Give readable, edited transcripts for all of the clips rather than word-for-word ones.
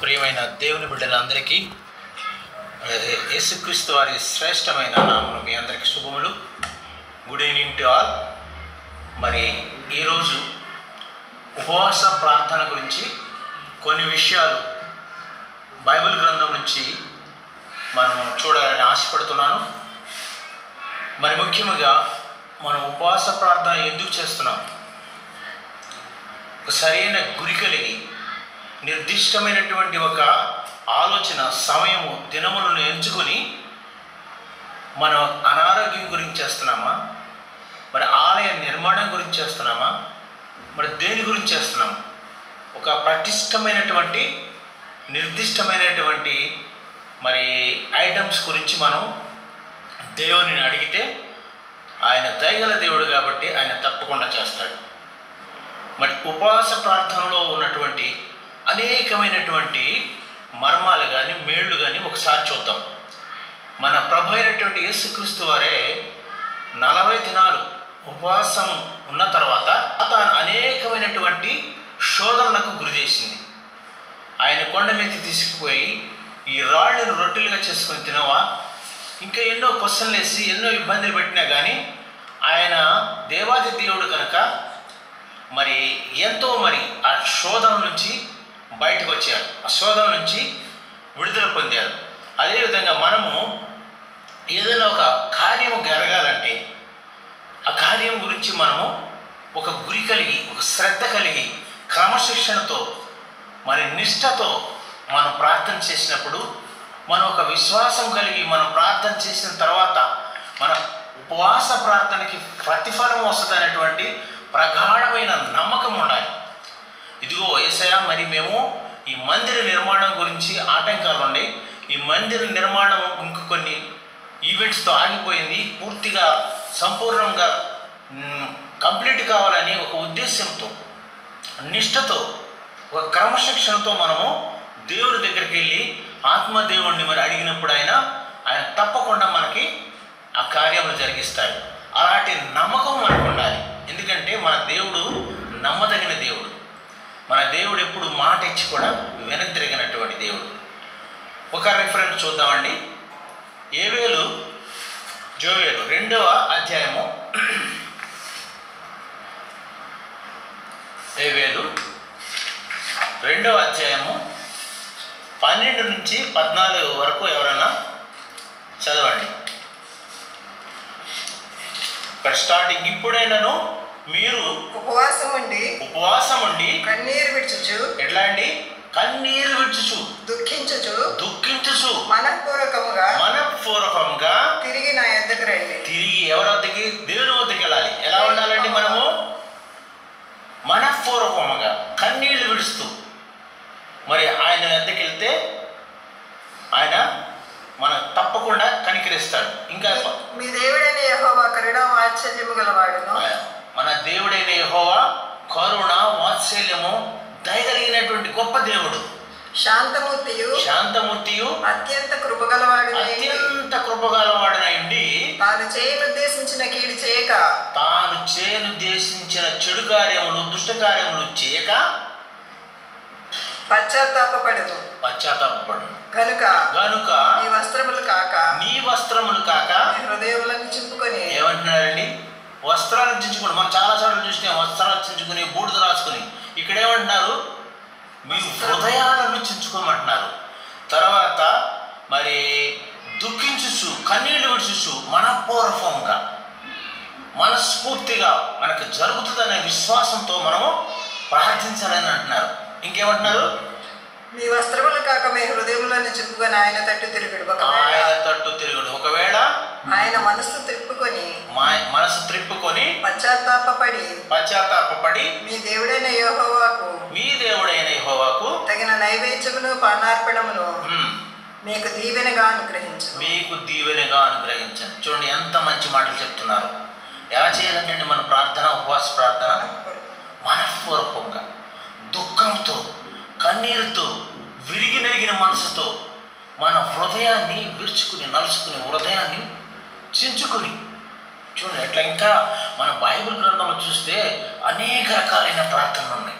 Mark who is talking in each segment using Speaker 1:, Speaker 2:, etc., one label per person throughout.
Speaker 1: ప్రియమైన దేవుని బిడ్డలందరికీ యేసుక్రీస్తు వారి శ్రేష్టమైన నామమున మీ అందరికీ శుభములు. Good evening to all. మరి ఈరోజు ఉపవాస ప్రార్థన గురించి కొన్ని విషయాలు బైబిల్ గ్రంథం నుంచి మనం చూడాలని ఆశపడుతున్నాను. మరి ముఖ్యంగా మనం ఉపవాస ప్రార్థన ఎందుకు చేస్తున్నాం? సరైన గురి కలిగి నిర్దిష్టమైనటువంటి ఒక ఆలోచన, సమయము, దినములను ఎంచుకొని మనం అనారోగ్యం గురించి చేస్తున్నామా, మరి ఆలయ నిర్మాణం గురించి చేస్తున్నామా, మరి దేని గురించి చేస్తున్నాం? ఒక పటిష్టమైనటువంటి నిర్దిష్టమైనటువంటి మరి ఐటమ్స్ గురించి మనం దేవుని అడిగితే ఆయన దయగల దేవుడు కాబట్టి ఆయన తప్పకుండా చేస్తాడు. మరి ఉపవాస ప్రార్థనలో ఉన్నటువంటి అనేకమైనటువంటి మర్మాలు కానీ మేళ్ళు కానీ ఒకసారి చూద్దాం. మన ప్రభు అయినటువంటి యేసుక్రీస్తు వారే 40 దినాలు ఉపవాసం ఉన్న తర్వాత తాను అనేకమైనటువంటి శోధనలకు గురి చేసింది. ఆయన కొండ మీద తీసుకుపోయి ఈ రాళ్ళను రొట్టెలుగా చేసుకొని తినవా, ఇంకా ఎన్నో క్వశ్చన్లు వేసి ఎన్నో ఇబ్బందులు పెట్టినా కానీ ఆయన దేవాది దేవుడు కనుక మరి ఎంతో మరి ఆ శోధన నుంచి బయటకు వచ్చారు, ఆ శోధన నుంచి విడుదల పొందారు. అదేవిధంగా మనము ఏదైనా ఒక కార్యము జరగాలంటే ఆ కార్యం గురించి మనము ఒక గురి కలిగి, ఒక శ్రద్ధ కలిగి, క్రమశిక్షణతో మరి నిష్ఠతో మనం ప్రార్థన చేసినప్పుడు, మనం ఒక విశ్వాసం కలిగి మనం ప్రార్థన చేసిన తర్వాత మన ఉపవాస ప్రార్థనకి ప్రతిఫలం వస్తుంది అనేటువంటి ప్రగాఢమైన నమ్మకం ఉండాలి. ఇదిగో యేసయ్య, మరి మేము ఈ మందిర నిర్మాణం గురించి ఆటంకాలు ఉన్నాయి, ఈ మందిర నిర్మాణం ఇంక కొన్ని ఈవెంట్స్తో ఆగిపోయింది, పూర్తిగా సంపూర్ణంగా కంప్లీట్ కావాలని ఒక ఉద్దేశంతో, నిష్ఠతో, ఒక క్రమశిక్షణతో మనము దేవుడి దగ్గరికి వెళ్ళి ఆత్మదేవుడిని మరి అడిగినప్పుడు ఆయన తప్పకుండా మనకి ఆ కార్యములు జరిగిస్తాడు. అలాంటి నమ్మకం మనకు ఉండాలి. ఎందుకంటే మన దేవుడు నమ్మదగిన దేవుడు. మన దేవుడు ఎప్పుడు మాట ఇచ్చి కూడా వెనక్కి తిరిగినటువంటి దేవుడు. ఒక రిఫరెన్స్ చూద్దామండి. జోవేలు 2వ అధ్యాయము, ఏవేలు 2వ అధ్యాయము 12 నుంచి 14 వరకు ఎవరైనా చదవండి. ఇక్కడ స్టార్టింగ్, ఇప్పుడైనాను మీరు ఉపవాసం ఉండి
Speaker 2: కన్నీరు విడుచుచు,
Speaker 1: ఎట్లా అండి? కన్నీరు విడుచుచు, దుఃఖించుచు మనఃపూర్వకముగా
Speaker 2: తిరిగి నా యొద్దకు రండి.
Speaker 1: తిరిగి ఎవరి వద్దకి? దేవుని వద్దకి వెళ్ళాలి. ఎలా ఉండాలండి? మనము మనఃపూర్వకముగా కన్నీళ్లు విడుస్తూ మరి ఆయన వద్దకి వెళ్తే ఆయన మనం తప్పకుండా కనికరిస్తాడు. ఇంకా
Speaker 2: మీ దేవుడైన యెహోవా కరుణ వాత్సల్యము గలవాడును.
Speaker 1: మన దేవుడైన యెహోవా కరుణ వాత్సల్యము దయగలిగినటువంటి గొప్ప దేవుడు, శాంతమూర్తియు
Speaker 2: అత్యంత కృపగలవాడునై
Speaker 1: ఉండి
Speaker 2: తాను చేయనుద్దేశించిన కీడు చేయక,
Speaker 1: తాను చేయనుద్దేశించిన చెడు కార్యములు, దుష్ట కార్యములు చేయక
Speaker 2: పశ్చాత్తాపపడును గనుక నీ వస్త్రములు కాక హృదయములను చింపుకొని.
Speaker 1: ఏమంటున్నారండి? వస్త్రాలను చించుకుని. మనం చాలా సార్లు చూసినాం వస్త్రాలు చించుకుని, బూడిద రాసుకుని. ఇక్కడ ఏమంటున్నారు? మీ హృదయాలను చించుకోమంటున్నారు. తర్వాత మరి దుఃఖించుచు, కన్నీళ్లు విడుచుచు మనఃపూర్వకంగా, మనస్ఫూర్తిగా మనకు జరుగుతుందనే విశ్వాసంతో మనము ప్రార్థించాలని అంటున్నారు. ఇంకేమంటున్నారు?
Speaker 2: మీ వస్త్రములు కాక మీ హృదయములను చింపుకొని ఆయన తట్టు తిరుగుడు.
Speaker 1: ఒకవేళ
Speaker 2: ఆయన మనసు త్రిప్పుకొని
Speaker 1: పశ్చాత్తాపపడి
Speaker 2: మీ దేవుడైన యెహోవాకు తగిన నైవేద్యమును పానార్పణమును మీకు దీవెనగా అనుగ్రహించండి. చూడండి ఎంత మంచి మాటలు చెప్తున్నారు. ఎలా చేయాలంటే మన ప్రార్థన, ఉపవాస ప్రార్థన మనఃపూర్వకంగా, దుఃఖంతో, కన్నీరుతో, విరిగి నలిగిన మనసుతో మన హృదయాన్ని విరుచుకుని, నలుచుకుని, హృదయాన్ని చించుకుని. చూడండి అట్లా. ఇంకా మన బైబిల్ గ్రంథంలో చూస్తే అనేక రకాలైన ప్రార్థనలు ఉన్నాయి.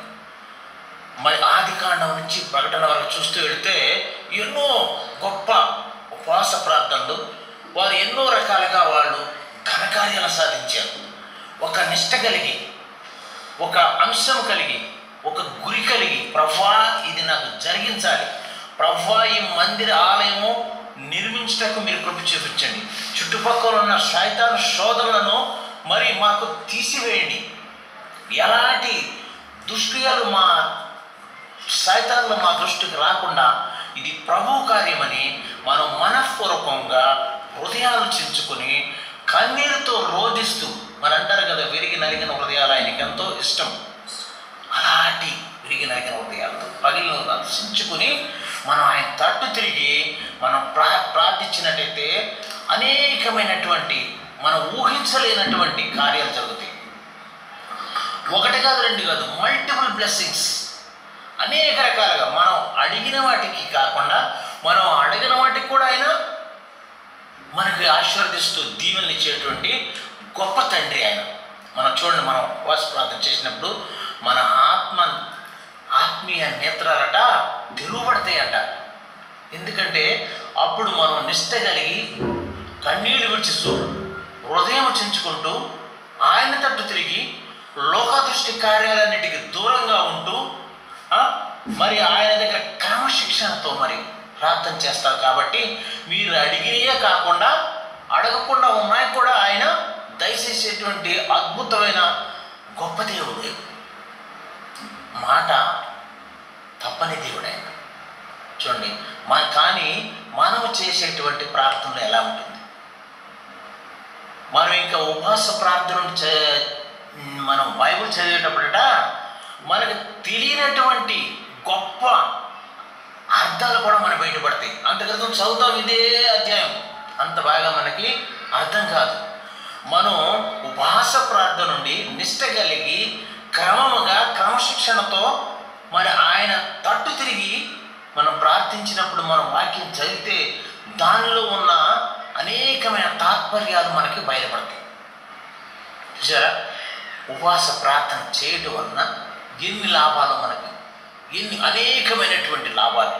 Speaker 2: మరి ఆది కాండం నుంచి ప్రకటన వరకు చూస్తూ వెళితే ఎన్నో గొప్ప ఉపవాస ప్రార్థనలు, వారు ఎన్నో రకాలుగా వాళ్ళు ఘనకార్యాలు సాధించారు. ఒక నిష్ట కలిగి, ఒక అంశం కలిగి, ఒక గురి కలిగి, ప్రభువా ఇది నాకు జరిగించాలి, ప్రభువా ఈ మందిర ఆలయము నిర్మించటకు మీరు కృప చూపించండి, చుట్టుపక్కల ఉన్న సైతాను శోధనలను మరి మాకు తీసివేయండి, ఎలాంటి దుష్క్రియలు మా సైతాన్లు మా దృష్టికి రాకుండా ఇది ప్రభు కార్యమని మనం మనఃపూర్వకంగా హృదయాలు చించుకొని కన్నీరుతో రోధిస్తూ, మరి అంటారు కదా విరిగి నలిగిన హృదయాలు ఆయనకి ఎంతో ఇష్టం. అలాంటి విరిగి నలిగిన హృదయాలతో పగిలిన చించుకొని మనం ఆయన తట్టు తిరిగి మనం ప్రార్థించినట్టయితే అనేకమైనటువంటి మనం ఊహించలేనటువంటి కార్యాలు జరుగుతాయి. ఒకటి కాదు, రెండు కాదు, మల్టిపుల్ బ్లెస్సింగ్స్. అనేక రకాలుగా మనం అడిగిన వాటికి కాకుండా మనం అడిగిన వాటికి కూడా ఆయన మనకి ఆశీర్వదిస్తూ దీవెనలు ఇచ్చేటువంటి గొప్ప తండ్రి ఆయన. మనం చూడండి, మనం ఉపవాస ప్రార్థన చేసినప్పుడు మన ఆత్మీయ నేత్రాలట తెరువబడతాయంట. ఎందుకంటే అప్పుడు మనం నిష్ట కలిగి కన్నీళ్లు విడిచిస్తూ హృదయం చించుకుంటూ ఆయన తట్టు తిరిగి లోకదృష్టి కార్యాలన్నిటికీ దూరంగా ఉంటూ మరి ఆయన దగ్గర క్రమశిక్షణతో మరి ప్రార్థన చేస్తారు. కాబట్టి మీరు అడిగినయే కాకుండా అడగకుండా ఉన్నాయి కూడా ఆయన దయచేసేటువంటి అద్భుతమైన గొప్ప దేవుడు, మాట తప్పని దేవుడు ఆయన. చూడండి, కానీ మనము చేసేటువంటి ప్రార్థనలు ఎలా ఉంటుంది? మనం ఇంకా ఉపవాస ప్రార్థన మనం బైబిల్ చదివేటప్పుడట మనకు తెలియనటువంటి గొప్ప అర్థాలు కూడా మనకు బయటపడతాయి. అంత క్రితం చదువుతాం ఇదే అధ్యాయం, అంత బాగా మనకి అర్థం కాదు. మనం ఉపవాస ప్రార్థన నుండి నిష్ట కలిగి క్రమముగా క్రమశిక్షణతో మరి ఆయన తట్టు తిరిగి మనం ప్రార్థించినప్పుడు మనం వాక్యం చదివితే దానిలో ఉన్న అనేకమైన తాత్పర్యాలు మనకి బయలుపడతాయి. చూసారా, ఉపవాస ప్రార్థన చేయడం వలన ఎన్ని లాభాలు మనకి, ఎన్ని అనేకమైనటువంటి లాభాలు.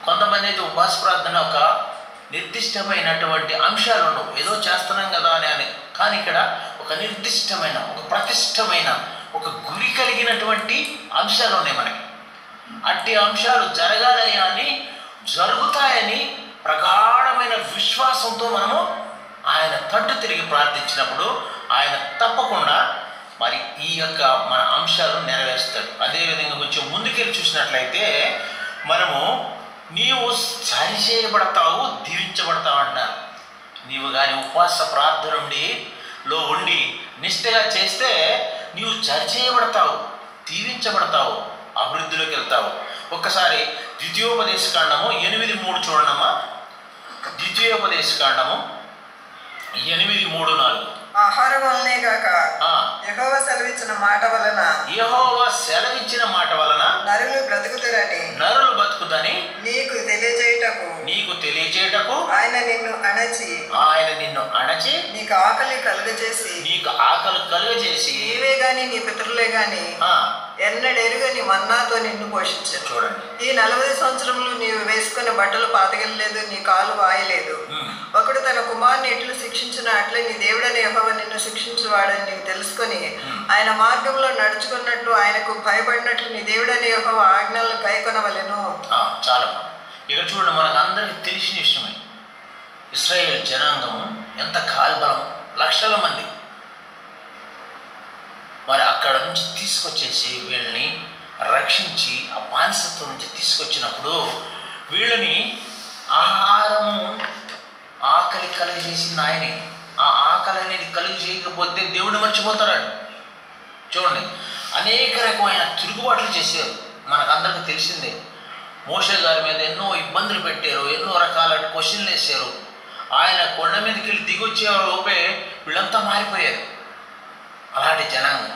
Speaker 2: కొంతమంది అయితే ఉపవాస ప్రార్థన ఒక నిర్దిష్టమైనటువంటి అంశాలు ఉండవు, ఏదో చేస్తున్నాం కదా అని. కానీ ఇక్కడ ఒక నిర్దిష్టమైన, ఒక ప్రతిష్టమైన, ఒక గురి కలిగినటువంటి అంశాలు ఉన్నాయి మనకి. అట్టి అంశాలు జరగాలని, జరుగుతాయని ప్రగాఢమైన విశ్వాసంతో మనము ఆయన తట్టు తిరిగి ప్రార్థించినప్పుడు ఆయన తప్పకుండా మరి ఈ యొక్క మన అంశాలు నెరవేరుస్తాడు. అదేవిధంగా కొంచెం ముందుకెళ్ళి చూసినట్లయితే మనము నీవు సరిచేయబడతావు, దీవించబడతావు అంటున్నారు. నీవు కానీ ఉపవాస ప్రార్థన ఉండి నిష్ఠగా చేస్తే నీవు సరిచేయబడతావు, దీవించబడతావు, అభివృద్ధిలోకి వెళ్తావు. ఒక్కసారి ద్వితీయోపదేశకాండము 8:3 చూడనమ్మా. ద్వితీయోపదేశకాండము 8:3-4.
Speaker 3: ఆహారం వలనే గాక యెహోవా సెలవిచ్చిన మాట వలన నరులు బ్రతుకుదని నీకు తెలియజేయుటకు ఆయన నిన్ను అణచి నీకు ఆకలి కలుగజేసి నీవే గాని నీ పితరులే గాని ఎన్నడెరుగని మన్నాతో నిన్ను పోషించాను.
Speaker 2: చూడండి,
Speaker 3: ఈ 40 సంవత్సరములు నీవు వేసుకున్న బట్టలు పాతగలేదు, నీ కాలు వాయలేదు. ఒకడు తన కుమారుని ఎట్లు శిక్షించిన అట్లే నీ దేవుడని యెహోవా నిన్ను శిక్షించువాడని నీకు తెలుసుకొని ఆయన మార్గంలో నడుచుకున్నట్టు ఆయనకు భయపడినట్లు నీ దేవుడని యెహోవా ఆజ్ఞలను గైకొనవలెను.
Speaker 2: చాలా ఇక్కడ చూడండి, మనకు అందరికి తెలిసిన విషయమే. ఇశ్రాయేల్ జనాంగము ఎంత కాల్బలం, లక్షల మంది. మరి అక్కడ నుంచి తీసుకొచ్చేసి వీళ్ళని రక్షించి ఆ బానిసత్వం నుంచి తీసుకొచ్చినప్పుడు వీళ్ళని ఆకలి కలిగజేసింది ఆయనే. ఆ ఆకలి అనేది కలిగి చేయకపోతే దేవుడిని మర్చిపోతాడు. చూడండి, అనేక రకమైన తిరుగుబాట్లు చేశారు, మనకందరికీ తెలిసిందే. మోషే గారి మీద ఎన్నో ఇబ్బందులు పెట్టారు, ఎన్నో రకాల క్వశ్చన్లు వేశారు. ఆయన కొండ మీదకి వెళ్ళి దిగొచ్చే లోపే వీళ్ళంతా మారిపోయారు, అలాంటి జనాంగం.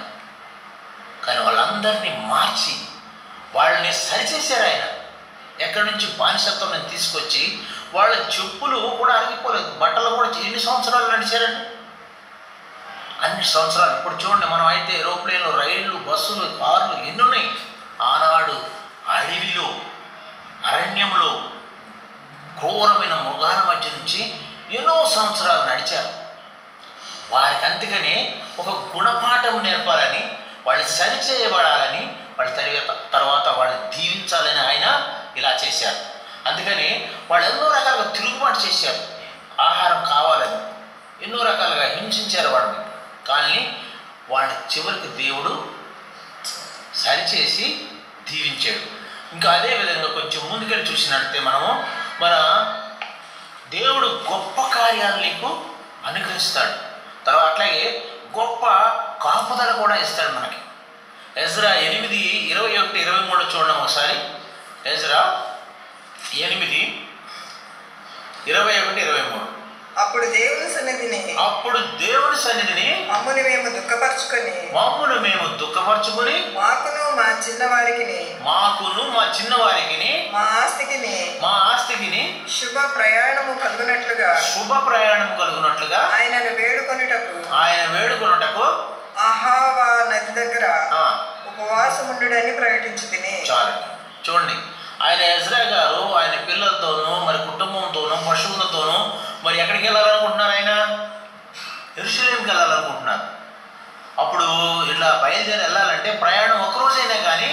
Speaker 2: కానీ వాళ్ళందరినీ మార్చి వాళ్ళని సరిచేశారు ఆయన. ఎక్కడి నుంచి బానిసత్వం తీసుకొచ్చి వాళ్ళ చెప్పులు కూడా అరిగిపోలేదు, బట్టలు కూడా ఎన్ని సంవత్సరాలు నడిచారండి? అన్ని సంవత్సరాలు. ఇప్పుడు చూడండి, మనం అయితే ఏరోప్లేన్లు, రైళ్ళు, బస్సులు, కార్లు ఎన్ని ఉన్నాయి. ఆనాడు అడవిలో అరణ్యంలో క్రూరమైన మృగాల మధ్య నుంచి ఎన్నో సంవత్సరాలు నడిచారు. వారికి అందుకని ఒక గుణపాఠం నేర్పాలని, వాళ్ళు సరిచేయబడాలని, వాళ్ళు తర్వాత వాళ్ళు దీవించాలని ఆయన ఇలా చేశారు. అందుకని వాళ్ళు ఎన్నో రకాలుగా తిరుగుబాటు చేశారు. ఆహారం కావాలని ఎన్నో రకాలుగా హింసించారు వాళ్ళని. కానీ వాళ్ళ చివరికి దేవుడు సరిచేసి దీవించాడు. ఇంకా అదేవిధంగా కొంచెం ముందుకెళ్ళి చూసినట్లయితే మనము మన దేవుడు గొప్ప కార్యాలు నీకు అనుగ్రహిస్తాడు. తర్వాత అట్లాగే గొప్ప కాపుదల కూడా ఇస్తాడు మనకి. ఎజ్రా 8:21-23 చూడడం ఒకసారి. ఎజ్రా 8:21-23.
Speaker 3: అప్పుడు దేవుని సన్నిధిని మమ్మును మేము దుఃఖపరచుకొని మాకును మా చిన్నవారికి మా ఆస్తికిని శుభ ప్రయాణము కలుగునట్లుగా ఆయనను వేడుకొనుటకు అహావా నది దగ్గర ఉపవాసముండుడని ప్రకటించుతిని.
Speaker 2: చాలు చూడండి, ఆయన ఎజ్రా గారు ఆయన పిల్లలతోనూ మరి కుటుంబంతోనూ పశువులతోనూ మరి ఎక్కడికి వెళ్ళాలనుకుంటున్నారు? ఆయన యెరూషలేంకి వెళ్ళాలనుకుంటున్నారు. అప్పుడు ఇలా బయలుదేరి వెళ్ళాలంటే ప్రయాణం ఒకరోజైనా కానీ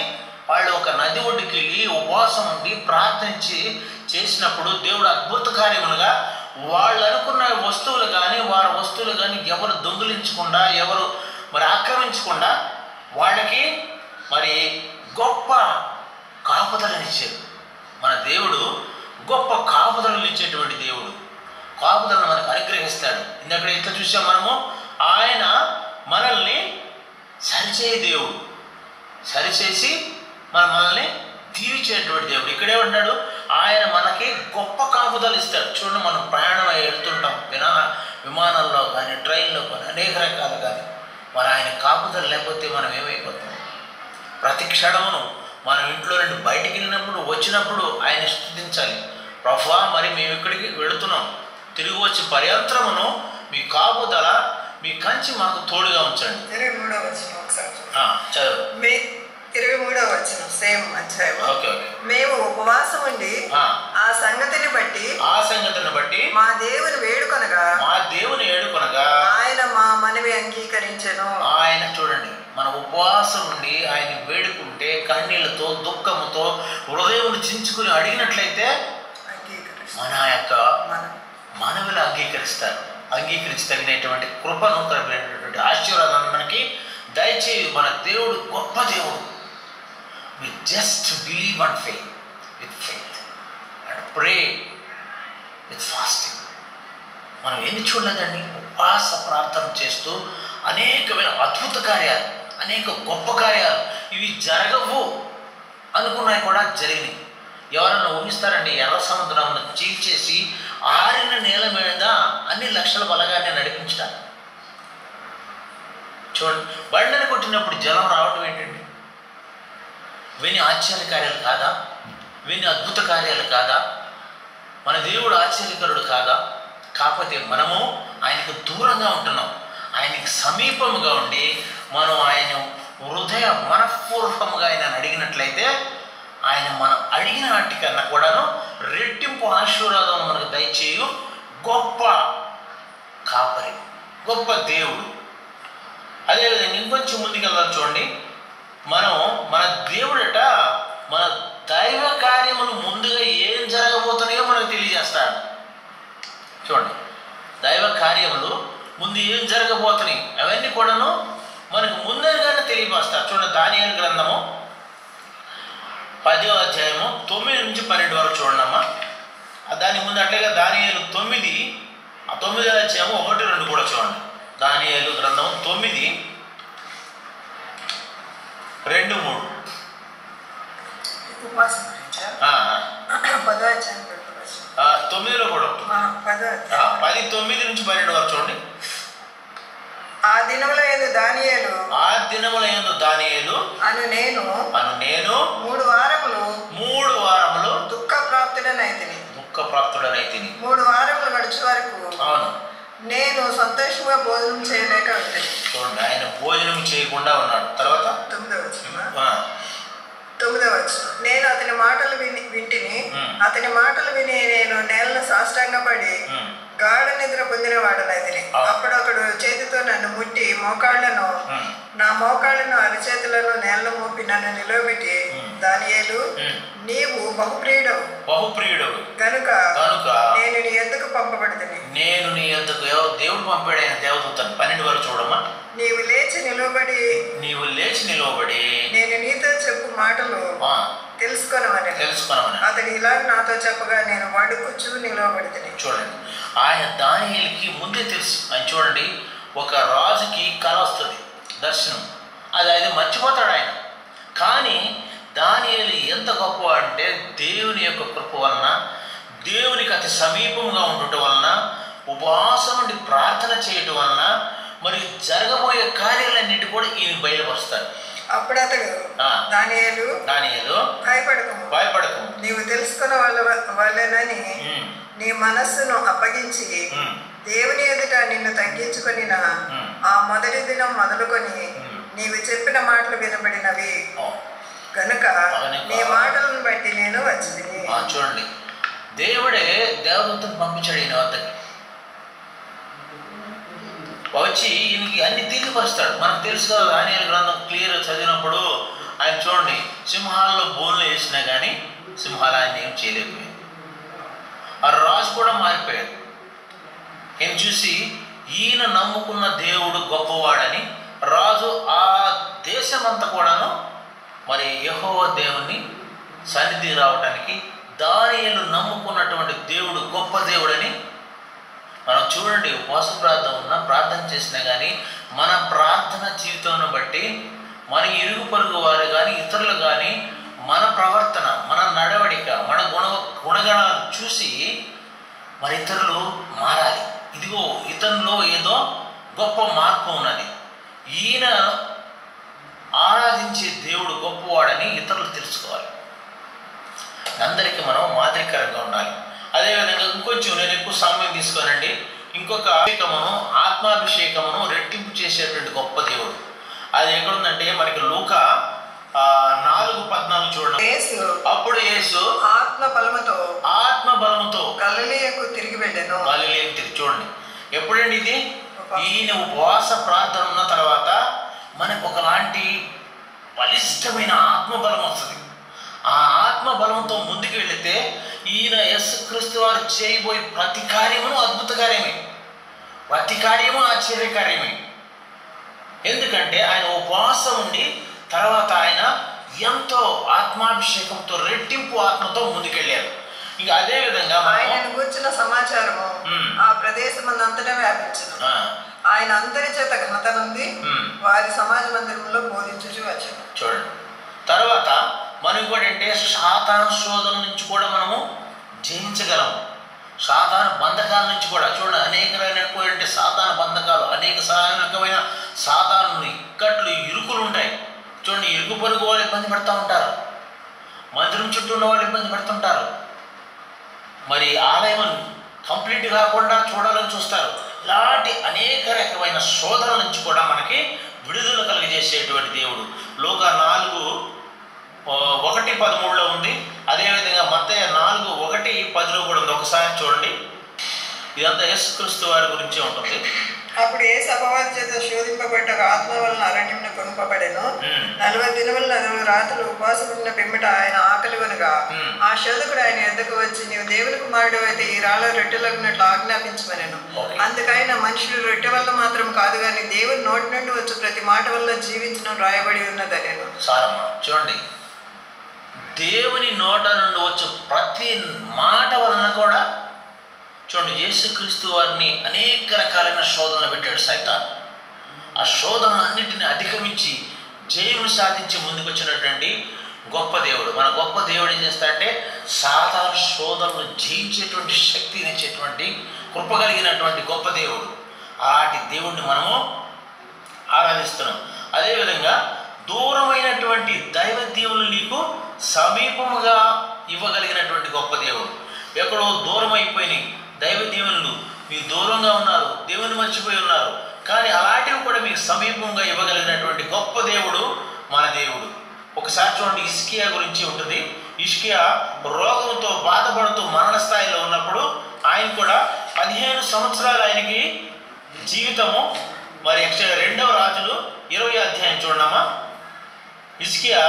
Speaker 2: వాళ్ళు ఒక నది ఒడ్డుకి వెళ్ళి ఉపవాసం ఉండి ప్రార్థించి చేసినప్పుడు దేవుడు అద్భుత కార్యములుగా వాళ్ళు అనుకున్న వస్తువులు కానీ వారి వస్తువులు కానీ ఎవరు దొంగిలించకుండా, ఎవరు మరి ఆక్రమించకుండా వాళ్ళకి మరి గొప్ప కాపుదలనిచ్చారు. మన దేవుడు గొప్ప కాపుదలను ఇచ్చేటువంటి దేవుడు. కాపుదలను మనకు అనుగ్రహిస్తాడు. ఇందక్కడ ఇట్లా చూసాం మనము, ఆయన మనల్ని సరిచేయ దేవుడు, సరిచేసి మనల్ని దీవించేటువంటి దేవుడు. ఇక్కడే ఉన్నాడు, ఆయన మనకి గొప్ప కాపుదలు ఇస్తాడు. చూడండి, మనం ప్రయాణం వెళ్తుంటాం విమానాల్లో కానీ ట్రైన్లో కానీ అనేక రకాలు కానీ, మరి ఆయన కాపుదల లేకపోతే మనం ఏమైపోతాం? ప్రతి క్షణమును మనం ఇంట్లో నుండి బయటికి వెళ్ళినప్పుడు వచ్చినప్పుడు ఆయన స్తుతించాలి. ప్రభువా, మరి మేము ఇక్కడికి వెళుతున్నాం, తిరిగి వచ్చి పర్యంతరమును మీ కాపుదల, మీ కంచి మాకు తోడుగా ఉంచండి.
Speaker 3: 23వ వచనం ఒకసారి
Speaker 2: చదువు.
Speaker 3: 23వ వచనం సేమ్ అధ్యాయం.
Speaker 2: ఓకే.
Speaker 3: మేము ఉపవాసం ఉండి ఆ సంగతిని బట్టి మా దేవుని వేడుకొనగా ఆయన మా మనవి అంగీకరించెను.
Speaker 2: ఆయన చూడండి, మన ఉపవాసం ఉండి ఆయన వేడుకుంటే కన్నీళ్లతో దుఃఖముతో హృదయమును చించుకుని అడిగినట్లయితే మన యొక్క మనవిని అంగీకరించి తగినటువంటి కృపను కలిగినటువంటి ఆశీర్వాదాన్ని మనకి దయచేయి. మన దేవుడు గొప్ప దేవుడు. We just believe and faith, with faith and pray with fasting. మనం ఎన్ని చూడలేదండి, ఉపవాస ప్రార్థన చేస్తూ అనేకమైన అద్భుత కార్యాలు, అనేక గొప్ప కార్యాలు, ఇవి జరగవు అనుకున్నాయి కూడా జరిగినాయి. ఎవరన్నా ఊహిస్తారండి? ఎర్ర సముద్రంలో చీల్చేసి ఆరిన నేల మీద అన్ని లక్షల బలగాన్ని నడిపించడం. చూడండి, బండని కొట్టినప్పుడు జలం రావటం ఏంటండి? విని ఆశ్చర్య కార్యాలు కాదా? విని అద్భుత కార్యాలు కాదా? మన దేవుడు ఆశ్చర్యకరుడు కాదా? కాకపోతే మనము ఆయనకు దూరంగా ఉంటున్నాం. ఆయనకి సమీపముగా ఉండి మనం ఆయన హృదయ మనఃపూర్వకముగా ఆయన అడిగినట్లయితే ఆయన మనం అడిగిన వాటికన్నా కూడాను రెట్టింపు ఆశీర్వాదం మనకు దయచేయు గొప్ప కాపరి, గొప్ప దేవుడు. అదేవిధంగా ఇంకొంచెం ముందుకెళ్దాం. చూడండి, మనం మన దేవుడట మన దైవ కార్యములు ముందుగా ఏం జరగబోతున్నాయో మనకు తెలియజేస్తాడు. చూడండి, దైవ కార్యములు ముందు ఏం జరగబోతున్నాయి అవన్నీ కూడాను మనకు ముందుగానే తెలియపరుస్తారు. చూడండి, దానియేలు గ్రంథము 10వ అధ్యాయము 9-12 వరకు చూడమ్మా. దాని ముందు అట్లాగే దానియేలు 9, ఆ 9వ అధ్యాయము 1-2 కూడా చూడండి. దానియేలు గ్రంథము 9, 2-3. 9లో కూడా 10:9-12 వరకు చూడండి.
Speaker 3: ఆ దినముల యందు దానియేలు అను నేను 3 వారములు దుఃఖప్రాప్తుడనైతిని.
Speaker 2: 3
Speaker 3: వారములు గడిచే వరకు
Speaker 2: అవును
Speaker 3: నేను సంతోషంగా భోజనం చేయలేక
Speaker 2: చూడండి, ఆయన భోజనం చేయకుండా ఉన్నాడు. తర్వాత
Speaker 3: 9వ వచనం 9వ వచనం. నేను అతని మాటలు వింటిని, అతని మాటలు విని నేను నేలను సాష్టాంగపడి గాఢ నిద్ర పొందిన వాడనైతిని. అప్పుడు ఒకడు చేతితో నన్ను ముట్టి నా మోకాళ్ళను అరచేతులను నేలను మోపి నన్ను నిలవబెట్టి, దానియేలు, నీవు బహుప్రియుడవు కనుక నేను నీ యొద్దకు పంపబడుతుంది.
Speaker 2: నేను నీ యొద్దకు దేవుడు పంపాడైన దేవదూతను 12 వరకు చూడమ్మా.
Speaker 3: నీవు లేచి నిలవబడి నేను నీతో చెప్పు మాటలు తెలుసుకొనమని అతడు ఇలా నాతో చెప్పగా నేను వడుకుచూ నిలవబడితిని.
Speaker 2: చూడండి, ఆయన దానియేలుకి ముందే తెలుసు. ఆయన చూడండి, ఒక రాజుకి కల వస్తుంది, దర్శనం, అది మర్చిపోతాడు ఆయన. కానీ దానియేలు ఎంత గొప్ప అంటే దేవుని యొక్క కృప వలన, దేవునికి అతి సమీపంగా ఉండటం వలన, ఉపవాసం నుండి ప్రార్థన చేయటం వలన మరి జరగబోయే కార్యాలన్నిటి కూడా ఈయన బయలుపరుస్తాడు.
Speaker 3: అప్పుడు అతడు దానియేలు భయపడకు, నీవు తెలుసుకున్న వాళ్ళేనని నీ మనస్సును అప్పగించి దేవుని ఎదుట నిన్ను తగ్గించుకొని ఆ మొదటి దినం మొదలుకొని నీవు చెప్పిన మాటలు వినబడినవి కనుక నీ మాటలను బట్టి నేను వచ్చింది.
Speaker 2: చూడండి, దేవుడే దేవదూతను పంపించాడు ఈయన వద్దకి. వచ్చి ఈయనకి అన్ని తెలియపరుస్తాడు. మనకు తెలుసు కదా, దానియేలు గ్రంథం క్లియర్ చదివినప్పుడు ఆయన చూడండి, సింహాలలో బోన్లు వేసినా కానీ సింహాలు ఆయన ఏం చేయలేకపోయాడు. ఆ రాజు కూడా మారిపోయాడు. ఈయన చూసి ఈయన నమ్ముకున్న దేవుడు గొప్పవాడని రాజు ఆ దేశమంతా కూడాను మరి యెహోవా దేవుని సన్నిధి రావడానికి దానియేలు నమ్ముకున్నటువంటి దేవుడు గొప్ప దేవుడని మనం చూడండి. ఉపవాస ప్రార్థన చేసినా కానీ మన ప్రార్థన జీవితాన్ని బట్టి మన ఇరుగు పొరుగు వారు కానీ ఇతరులు కానీ మన ప్రవర్తన, మన నడవడిక, మన గుణగణాలు చూసి మరి ఇతరులు మారాలి. ఇదిగో ఇతనిలో ఏదో గొప్ప మార్పు ఉన్నది, ఈయన ఆరాధించే దేవుడు గొప్పవాడని ఇతరులు తెలుసుకోవాలి. అందరికీ మనం మాదిరికరంగా ఉండాలి. అదేవిధంగా ఇంకొంచెం నేను ఎక్కువ సమయం తీసుకోనండి, ఇంకొక అభిషేకమును ఆత్మాభిషేకమును రెట్టింపు చేసేటువంటి గొప్ప దేవుడు. అది ఎక్కడుందంటే మనకి లూకా 4:14 చూడండి. అప్పుడు యేసు ఆత్మ బలముతో
Speaker 3: గలిలయకు తిరిగి వెళ్ళెను.
Speaker 2: చూడండి, ఎప్పుడండి ఇది? ఈయన ఉపవాస ప్రార్థన ఉన్న తర్వాత మనకు ఒకలాంటి బలిష్టమైన ఆత్మబలం వస్తుంది. ఆ ఆత్మబలంతో ముందుకు వెళితే ఈయన యేసుక్రీస్తు వారు చేయబోయే ప్రతి కార్యమును అద్భుత కార్యమే, ప్రతి కార్యము ఆశ్చర్యకార్యమే. ఎందుకంటే ఆయన ఉపవాసం ఉండి తర్వాత ఆయన ఎంతో ఆత్మాభిషేకంతో రెట్టింపు ఆత్మతో ముందుకెళ్ళారు. ఇంకా అదే విధంగా
Speaker 3: ఆయనను గురించిన సమాచారము ఆ ప్రదేశమంతటా వ్యాపించను. ఆయన అందరి చేత ఘనత నుండి వారి సమాజ మందిరంలో బోధించుచు వచ్చాను.
Speaker 2: చూడండి, తర్వాత మనం కూడా అంటే సాతాను శోధన నుంచి కూడా మనము జయించగలము. సాతాను బంధకాల నుంచి కూడా చూడండి, అనేకమైనటువంటి సాతాను బంధకాలు, అనేక రకమైన సాతాను ఇక్కట్లు, ఇరుకులు ఉంటాయి. చూడండి, ఇరుగు పొరుగు వాళ్ళు ఇబ్బంది పడుతూ ఉంటారు, మందిరం చుట్టూ ఉన్న వాళ్ళు ఇబ్బంది పడుతుంటారు, మరి ఆలయం కంప్లీట్ కాకుండా చూడాలని చూస్తారు. ఇలాంటి అనేక రకమైన శోధనల నుంచి కూడా మనకి విడుదల కలిగజేసేటువంటి దేవుడు. లూకా 4:1-13 ఉంది. అదేవిధంగా మత్తయి 4:1-10 కూడా ఉంది. ఒకసారి చూడండి, ఇదంతా యేసుక్రీస్తు వారి గురించే ఉంటుంది.
Speaker 3: అప్పుడు యేసు అపవాది చేత శోధింపబడ్డ ఆత్మ వలన అరణ్యమున కొనుపబడెను. 40 దినములు 40 రాత్రులు ఉపవాసం ఉన్న పిమ్మట ఆయన ఆకలి కొనగా ఆ శోధకుడు ఆయన ఎద్దకు వచ్చి, నీవు దేవుని కుమారుడు అయితే ఈ రాళ్ళ రొట్టెలగినట్లు ఆజ్ఞాపించమనెను. అందుకైనా మనుషులు రొట్టె వల్ల మాత్రం కాదు కానీ దేవుని నోటి నుండి వచ్చు ప్రతి మాట వల్ల జీవించడం రాయబడి ఉన్నదనేను.
Speaker 2: చూడండి, దేవుని నోట నుండి వచ్చు ప్రతి మాట వలన కూడా చూడండి, యేసుక్రీస్తు వారిని అనేక రకాలైన శోధనలు పెట్టాడు సైతాన్. ఆ శోధనలన్నింటినీ అధిగమించి జయమును సాధించి ముందుకు వచ్చినటువంటి గొప్ప దేవుడు. మన గొప్ప దేవుడు ఏం చేస్తాడంటే సాధారణ శోధనలు జయించేటువంటి శక్తిని ఇచ్చేటువంటి కృప కలిగినటువంటి గొప్ప దేవుడు. అలాంటి దేవుడిని మనము ఆరాధిస్తున్నాం. అదేవిధంగా దూరమైనటువంటి దైవ దేవులు నీకు సమీపముగా ఇవ్వగలిగినటువంటి గొప్ప దేవుడు. ఎక్కడో దూరం అయిపోయినాయి దైవ దేవుళ్ళు, మీరు దూరంగా ఉన్నారు, దేవుని మర్చిపోయి ఉన్నారు, కానీ అలాంటివి కూడా మీకు సమీపంగా ఇవ్వగలిగినటువంటి గొప్ప దేవుడు మన దేవుడు.
Speaker 1: ఒకసారి చూడండి, హిజ్కియా గురించి ఉంటుంది. హిజ్కియా రోగంతో బాధపడుతూ మరణ స్థాయిలో ఉన్నప్పుడు ఆయన కూడా 15 సంవత్సరాలు ఆయనకి జీవితము. మరి 2వ రాజులు 20వ అధ్యాయం చూడమ్మా. హిజ్కియా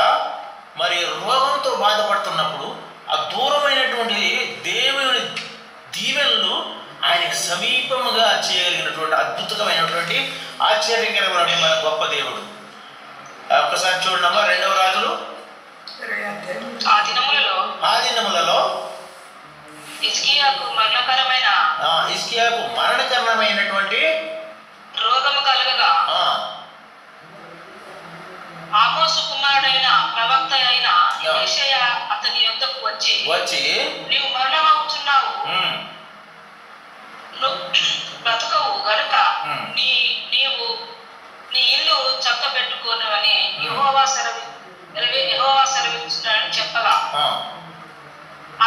Speaker 1: మరి రోగంతో బాధపడుతున్నప్పుడు ఆ దూరమైనటువంటి దేవుని దీవెనలు ఆయనకు సమీపముగా చేయగలిగినటువంటి అద్భుతమైనటువంటి ఆశ్చర్యకరమైనటువంటి మన గొప్ప దేవుడు. ఒక్కసారి చూడమ్మా 2వ రాజులు.
Speaker 4: ఆ దినములలో హిజ్కియాకు
Speaker 1: మరణకరమైనటువంటి
Speaker 4: రోగము కలుగగా ఆమోసు కుమారుడైన ప్రవక్త అయిన యెషయా అతని యొద్దకు వచ్చి నీవు మరణమవుతున్నావు, బ్రతకవు గనుక నీవు నీ ఇల్లు చక్క పెట్టుకోనని యెహోవా సెలవిస్తున్నాడని చెప్పగా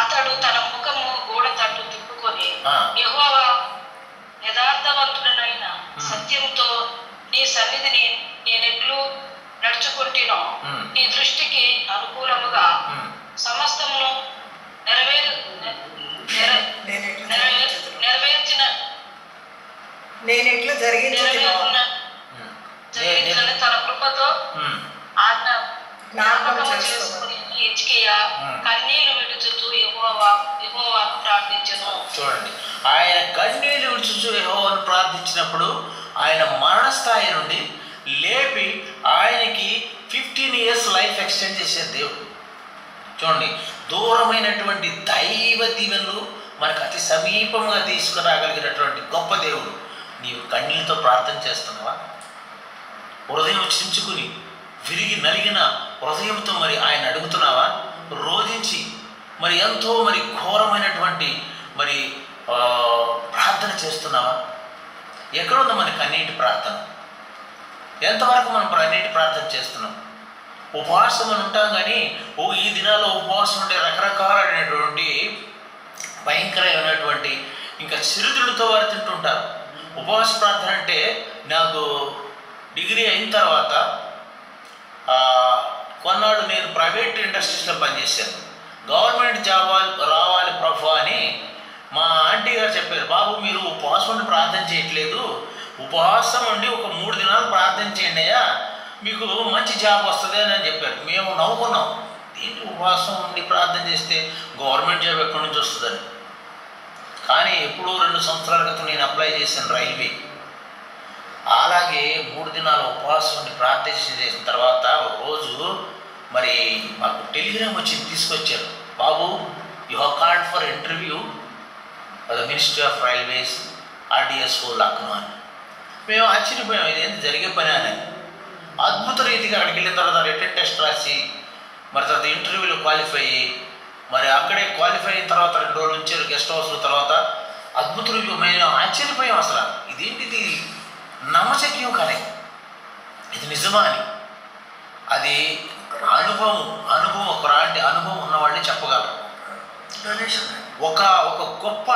Speaker 4: అతడు తన ముఖము గోడ తట్టు తిప్పుకొని, యెహోవా యథార్థవంతుడనైన సత్యంతో నీ సన్నిధిని నేనెట్లు నడుచుకుంటున్నాను, నీ దృష్టికి అనుకూలముగా సమస్తమును
Speaker 3: నేనెట్లు జరిగించిన
Speaker 4: తన కృపతో జ్ఞాపకము చేసుకుని హిజ్కియా కన్నీళ్లు విడుచుతూ యెహోవాను ప్రార్థించెను.
Speaker 1: చూడండి, ఆయన కన్నీళ్లు విడుచుచు యెహోవాను ప్రార్థించినప్పుడు ఆయన మరణ స్థాయి నుండి లేపి ఆయనకి 15 years లైఫ్ ఎక్స్టెండ్ చేసే దేవుడు. చూడండి, దూరమైనటువంటి దైవ దీవెనలు మనకు అతి సమీపంగా తీసుకురాగలిగినటువంటి గొప్ప దేవుడు. నీవు కన్నీళ్ళతో ప్రార్థన చేస్తున్నావా? హృదయం చించుకుని విరిగి నలిగిన హృదయంతో మరి ఆయన అడుగుతున్నావా? రోధించి మరి ఎంతో మరి ఘోరమైనటువంటి మరి ప్రార్థన చేస్తున్నావా? ఎక్కడుందో మన కన్నీటి ప్రార్థన? ఎంతవరకు మనం కన్నీటి ప్రార్థన చేస్తున్నాం? ఉపవాసం అని ఉంటాం కానీ ఈ దినాల్లో ఉపవాసం ఉంటే రకరకాలైనటువంటి భయంకరమైనటువంటి ఇంకా చిరుతిళ్ళతో వారు తింటుంటారు. ఉపవాస ప్రార్థన అంటే నాకు డిగ్రీ అయిన తర్వాత కొన్నాళ్ళు నేను ప్రైవేట్ ఇండస్ట్రీస్లో పనిచేశాను. గవర్నమెంట్ జాబ్ రావాలి ప్రభు అని మా ఆంటీ గారు చెప్పారు. బాబు, మీరు ఉపవాసం ఉండి ప్రార్థన చేయట్లేదు, ఉపవాసం ఉండి ఒక 3 దినాలు ప్రార్థన చేయండి అయ్యా, మీకు మంచి జాబ్ వస్తుంది అని చెప్పారు. మేము నవ్వుకున్నాం, ఏంటి ఉపవాసం ఉండి ప్రార్థన చేస్తే గవర్నమెంట్ జాబ్ ఎక్కడి నుంచి వస్తుందని. కానీ ఎప్పుడూ 2 సంవత్సరాల క్రితం నేను అప్లై చేశాను రైల్వే. అలాగే 3 దినాలు ఉపవాసం ఉండి ప్రార్థన చేసిన తర్వాత ఒక రోజు మరి మాకు టెలిగ్రామ్ వచ్చి తీసుకొచ్చారు. బాబు, you have called for interview the ministry of railways RDSO Lucknow అని. మేము ఆశ్చర్యపోయాం, ఇదేంటి జరిగే పని అని. అద్భుత రీతిగా అక్కడికి వెళ్ళిన తర్వాత రిటర్న్ టెస్ట్ రాసి మరి తర్వాత ఇంటర్వ్యూలో క్వాలిఫై అయ్యి మరి అక్కడే క్వాలిఫై అయిన తర్వాత 2 రోజులు ఉంచారు గెస్ట్ హౌస్లో. తర్వాత అద్భుత రీతిగా మేము ఆశ్చర్యపోయాం, అసలు ఇదేంటిది నమ్మశక్యం కానీ ఇది నిజమా అని. అది అనుభవం ఒకలాంటి అనుభవం ఉన్నవాళ్ళే చెప్పగలరు. ఒక గొప్ప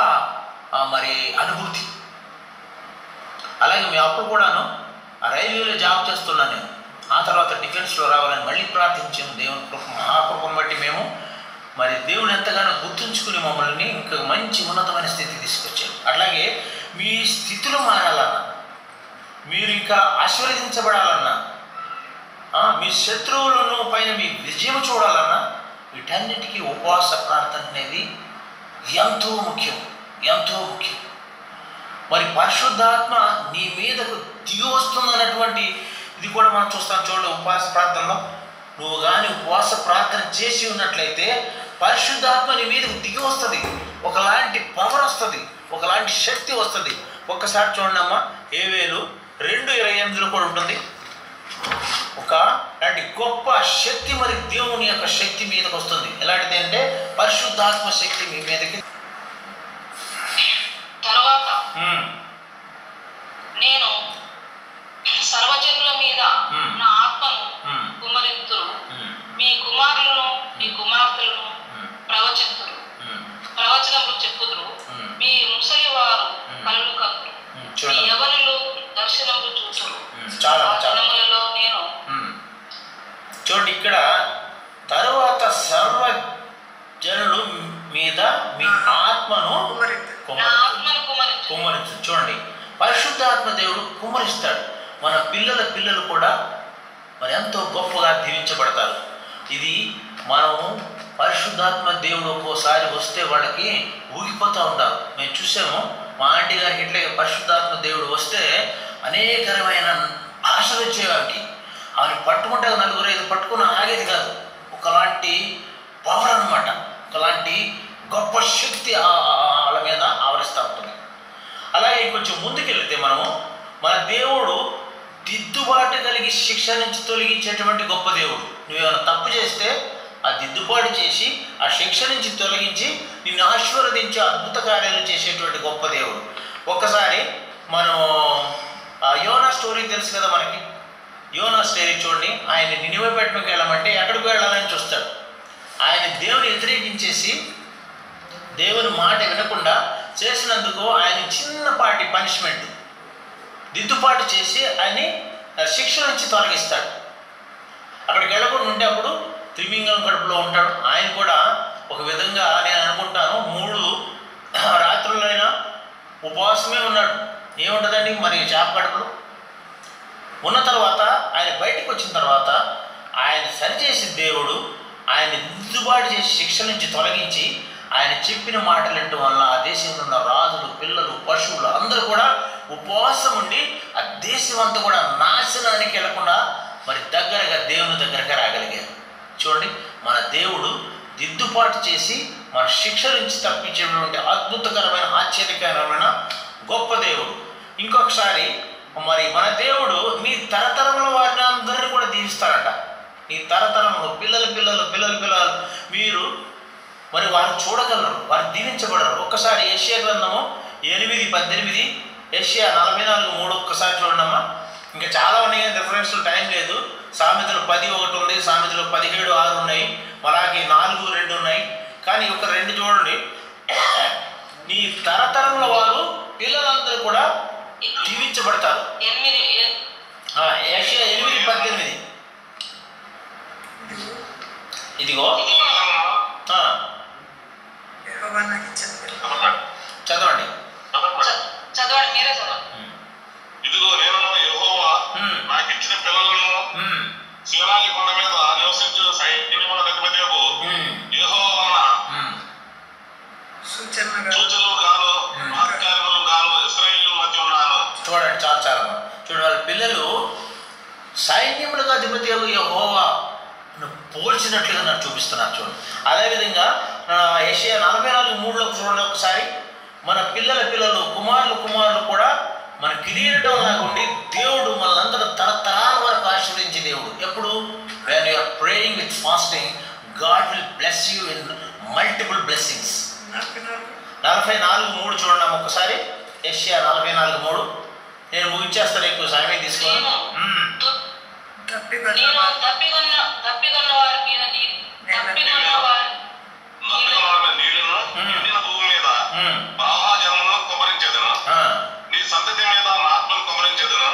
Speaker 1: మరి అనుభూతి. అలాగే మేము అప్పుడు కూడాను రైల్వేలో జాబ్ చేస్తున్నాను నేను. ఆ తర్వాత డిఫెన్స్లో రావాలని మళ్ళీ ప్రార్థించాము. దేవుని కృప, మహాకృపను బట్టి మేము మరి దేవుని ఎంతగానో గుర్తుంచుకుని మమ్మల్ని ఇంకా మంచి ఉన్నతమైన స్థితికి తీసుకొచ్చారు. అట్లాగే మీ స్థితిలో మారాలన్నా, మీరు ఇంకా ఆశీర్వదించబడాలన్నా, మీ శత్రువులను పైన మీ విజయం చూడాలన్నా వీటన్నిటికీ ఉపవాస ప్రార్థన అనేది ఎంతో ముఖ్యం. మరి పరిశుద్ధాత్మ నీ మీదకు దిగి వస్తుందన్నటువంటి ఇది కూడా మనం చూస్తాం. చూడండి, ఉపవాస ప్రార్థనలో నువ్వు కానీ ఉపవాస ప్రార్థన చేసి ఉన్నట్లయితే పరిశుద్ధాత్మ నీ మీదకు దిగి వస్తుంది. ఒకలాంటి పవర్ వస్తుంది, ఒకలాంటి శక్తి వస్తుంది. ఒక్కసారి చూడండి అమ్మా, ఏవేలు 2:28 కూడా ఉంటుంది. అలాంటి గొప్ప శక్తి మరి దేవుని యొక్క శక్తి మీదకి వస్తుంది. ఎలాంటిది అంటే పరిశుద్ధాత్మ శక్తి మీ మీదకి.
Speaker 4: తర్వాత నేను సర్వజనుల మీద నా ఆత్మను కుమ్మరింతును, మీ కుమారులను మీ కుమార్తెలను ప్రవచనములు చెప్పుదురు, మీ ముసలి వారు కలలు కందురు, మీ యవనులు దర్శనములు చూసురు.
Speaker 1: చాలా నేను చూడండి, ఇక్కడ మీద మీ ఆత్మను
Speaker 4: నా ఆత్మను
Speaker 1: కుమ్మరించు. చూడండి, పరిశుద్ధాత్మ దేవుడు కుమ్మరిస్తాడు. మన పిల్లలు కూడా మరి ఎంతో గొప్పగా దీవించబడతారు. ఇది మనము పరిశుద్ధాత్మ దేవుడు ఒక్కోసారి వస్తే వాళ్ళకి ఊగిపోతూ ఉంటారు. మేము చూసాము, మా ఆంటీ గారికి ఇట్లాగే పరిశుద్ధాత్మ దేవుడు వస్తే అనేకరమైన ఆశలు వచ్చేవాడికి. ఆమె పట్టుకుంటే 4-5 పట్టుకుని ఆగేది కాదు. ఒకలాంటి పవర్ అన్నమాట, ఒకలాంటి గొప్ప శక్తి వాళ్ళ మీద ఆవరిస్తూ ఉంటుంది. అలాగే కొంచెం ముందుకెళ్తే మనము మన దేవుడు దిద్దుబాటు కలిగి శిక్ష నుంచి తొలగించేటువంటి గొప్ప దేవుడు. నువ్వేమైనా తప్పు చేస్తే ఆ దిద్దుబాటు చేసి ఆ శిక్ష నుంచి తొలగించి నిన్ను ఆశీర్వదించి అద్భుత కార్యాలు చేసేటువంటి గొప్ప దేవుడు. ఒక్కసారి మనం యోనా స్టోరీ తెలుసు కదా మనకి. యోనా స్టోరీ చూడండి. ఆయన నినివే పట్టణంకి వెళ్ళమంటే ఎక్కడికి వెళ్ళాలని చూస్తాడు. ఆయన దేవుని వ్యతిరేకించేసి దేవుని మాట వినకుండా చేసినందుకు ఆయన చిన్నపాటి పనిష్మెంట్ దిద్దుబాటు చేసి ఆయన్ని శిక్ష నుంచి తొలగిస్తాడు. అక్కడికి వెళ్ళకుండా ఉంటే అప్పుడు త్రిమింగళం కడుపులో ఉంటాడు. ఆయన కూడా ఒక విధంగా నేను అనుకుంటాను 3 రాత్రులైనా ఉపవాసమే ఉన్నాడు. ఏముంటుందండి మరి చేప కడుపులో ఉన్న తర్వాత ఆయన బయటకు వచ్చిన తర్వాత ఆయన సరిచేసి దేవుడు ఆయన దిద్దుబాటు చేసి శిక్ష నుంచి తొలగించి ఆయన చెప్పిన మాటలు వినటం వల్ల ఆ దేశంలో ఉన్న రాజులు, పిల్లలు, పశువులు అందరూ కూడా ఉపవాసం ఉండి ఆ దేశం అంతా కూడా నాశనానికి వెళ్లకుండా మరి దగ్గరగా దేవుని దగ్గరగా రాగలిగారు. చూడండి, మన దేవుడు దిద్దుబాటు చేసి మన శిక్ష నుంచి తప్పించేటువంటి అద్భుతకరమైన ఆశ్చర్యకరమైన గొప్ప దేవుడు. ఇంకొకసారి మరి మన దేవుడు నీ తరతరముల వారిని అందరినీ కూడా దీవిస్తాడట. నీ తరతరములు పిల్లలు మీరు మరి వారు చూడగలరు, వారు దీవించబడరు. ఒక్కసారి యెషయా గ్రంథము 8:18, యెషయా 44:3 ఒక్కసారి చూడమ్మా. ఇంకా చాలా ఉన్నాయి, రిఫరెన్స్ టైం లేదు. సామెతలు 10:1 ఉంది, సామెతలు 17:6 ఉన్నాయి, అలాగే 4:2 ఉన్నాయి. కానీ ఒక 2 చూడండి. నీ తరతరముల వారు పిల్లలందరూ కూడా దీవించబడతారు. యెషయా 8:18 ఇదిగో చదవండి.
Speaker 4: మీరే చదవండి.
Speaker 5: ఇదిగో నేను యెహోవా నాకు ఇచ్చిన పిల్లలను సీనాయి కొండ మీద నివసించు సైన్యముల అధిపతియగు యెహోవా సూచనలు గాను మహత్కార్యములు గాను ఇశ్రాయేలు మధ్య ఉన్నాను.
Speaker 1: చూడండి, చాలా చూడండి, వాళ్ళ పిల్లలు సైన్యములుగా అధిపతి యెహోవా పోల్చినట్లుగా నాకు చూపిస్తున్నారు. చూడండి, అదేవిధంగా యెషయా 44:3 చూడండి ఒకసారి. మన పిల్లలు కుమారులు కూడా మన కిరీటం లాగా ఉండి దేవుడు మనలందరూ తరతరాల వరకు ఆశీర్వదించే దేవుడు. ఎప్పుడు? when you are praying with fasting, God will bless you in multiple blessings. 44:3 చూడండి ఒక్కసారి. యెషయా 44:3. నేను ముగించేస్తాను, ఎక్కువ సమయం తీసుకోవాలి.
Speaker 4: తప్పికొన్న వారి మీద
Speaker 5: నీళ్లను ఎండిన భూమి మీద ప్రవాహజలములను కుమ్మరించెదను. నీ సంతతి మీద నా ఆత్మను కుమ్మరించెదను.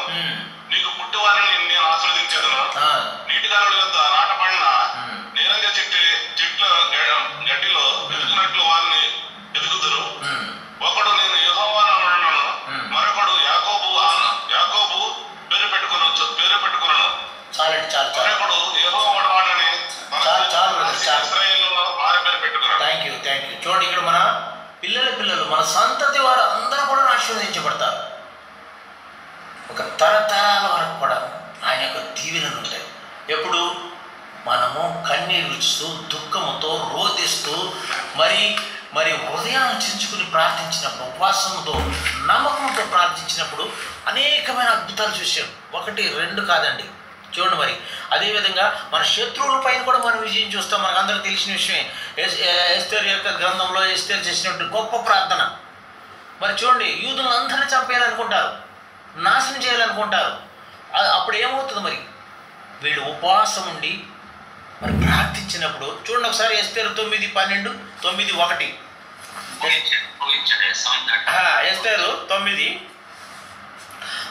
Speaker 5: నీకు పుట్టివారిని నేను ఆశీర్వదించెదను. నీటిదారుల వద్ద నాటబడిన నీరంజ చెట్ల గడ్డిలో ఎదుగునట్లు వారిని ఎదుగుదురు. ఒకడు నేను యెహోవాను అన్నాను, మరొకడు యాకోబు పేరు పెట్టుకున్నాను. మరొకడు యెహోవా వాడని ఇశ్రాయేలులో వారి పేరు పెట్టుకున్నాడు.
Speaker 1: Thank you. చూడండి, ఇక్కడ మన పిల్లలు మన సంతతి వారు అందరూ కూడా ఆశీర్వదించబడతారు. ఒక తరతరాల వరకు కూడా ఆయన యొక్క దీవెనలు ఉంటాయి. ఎప్పుడు? మనము కన్నీరు రుచుతూ దుఃఖముతో రోధిస్తూ మరి హృదయాన్ని చించుకుని ప్రార్థించినప్పుడు, ఉపవాసంతో నమ్మకంతో ప్రార్థించినప్పుడు అనేకమైన అద్భుతాలు చూసాం. 1, 2 కాదండి. చూడండి, మరి అదేవిధంగా మన శత్రువుల పైన కూడా మనం విజయం చూస్తాం. మనకు అందరికీ తెలిసిన విషయమే. ఎస్తేరు యొక్క గ్రంథంలో ఎస్తేరు చేసినట్టు గొప్ప ప్రార్థన. మరి చూడండి, యూదులను అందరినీ చంపేయాలనుకుంటారు, నాశనం చేయాలనుకుంటారు. అప్పుడు ఏమవుతుంది? మరి వీళ్ళు ఉపవాసం ఉండి మరి ప్రార్థించినప్పుడు చూడండి ఒకసారి. ఎస్తేరు 9:12, 9:1. ఎస్తేరు 9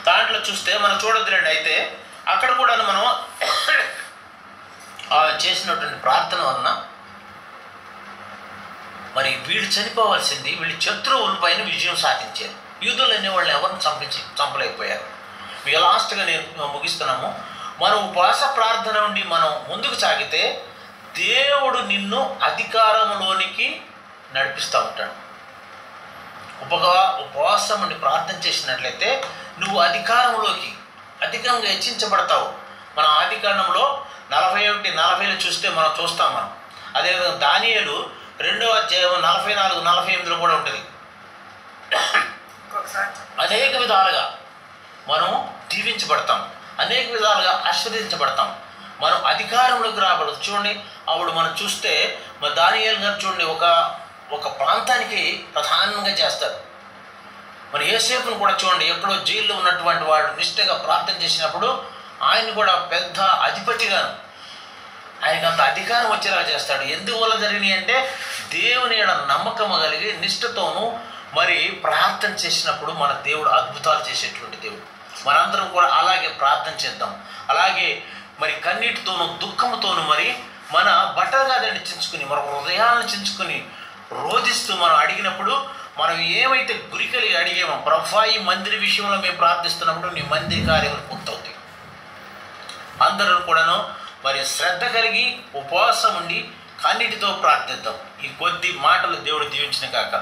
Speaker 1: దాంట్లో చూస్తే మనం చూడొద్దులేండి. అయితే అక్కడ కూడా మనం చేసినటువంటి ప్రార్థన వలన
Speaker 2: మరి వీళ్ళు చనిపోవాల్సింది వీళ్ళు శత్రువుల పైన విజయం సాధించారు. యూదులు అనేవాళ్ళు ఎవరిని చంపలేకపోయారు. మీకు లాస్ట్గా నేను ముగిస్తున్నాము. మనం ఉపవాస ప్రార్థన నుండి మనం ముందుకు సాగితే దేవుడు నిన్ను అధికారంలోనికి నడిపిస్తూ ఉంటాడు. ఉపవాసం నుండి ప్రార్థన చేసినట్లయితే నువ్వు అధికంగా హెచ్చించబడతావు. మన ఆదికాండంలో 41-40 చూస్తే మనం చూస్తాం. అదేవిధంగా దానియేలు 2వ అధ్యాయం 44-48 కూడా ఉంటుంది. అనేక విధాలుగా మనం దీవించబడతాం, అనేక విధాలుగా ఆశీర్వదించబడతాం, మనం అధికారంలోకి రాబడదు. చూడండి, అప్పుడు మనం చూస్తే మరి దానియేలు గారు చూడండి ఒక ప్రాంతానికి ప్రధానంగా చేస్తారు. మరి యోసేపును కూడా చూడండి, ఎక్కడో జైల్లో ఉన్నటువంటి వాడు నిష్ఠగా ప్రార్థన చేసినప్పుడు ఆయన కూడా పెద్ద అధిపతిగాను ఆయనకు అంత అధికారం వచ్చేలా చేస్తాడు. ఎందువల్ల జరిగినాయి అంటే దేవుని నమ్మకం కలిగి నిష్ఠతోనూ మరి ప్రార్థన చేసినప్పుడు మన దేవుడు అద్భుతాలు చేసేటువంటి దేవుడు. మనందరం కూడా అలాగే ప్రార్థన చేద్దాం. అలాగే మరి కన్నీటితోనూ దుఃఖంతోనూ మరి మన బట్టలుగాదని చించుకుని మన హృదయాలను చించుకుని రోధిస్తూ మనం అడిగినప్పుడు మనం ఏమైతే గురికలిగి అడిగామో, ప్రభువా ఈ మందిర విషయంలో మేము ప్రార్థిస్తున్నప్పుడు నీ మందిర కార్యములు పూర్తవుతాయి. అందరూ కూడాను మరి శ్రద్ధ కలిగి ఉపవాసం ఉండి కన్నీటితో ప్రార్థిద్దాం. ఈ కొద్ది మాటలు దేవుడు దీవించిన కాక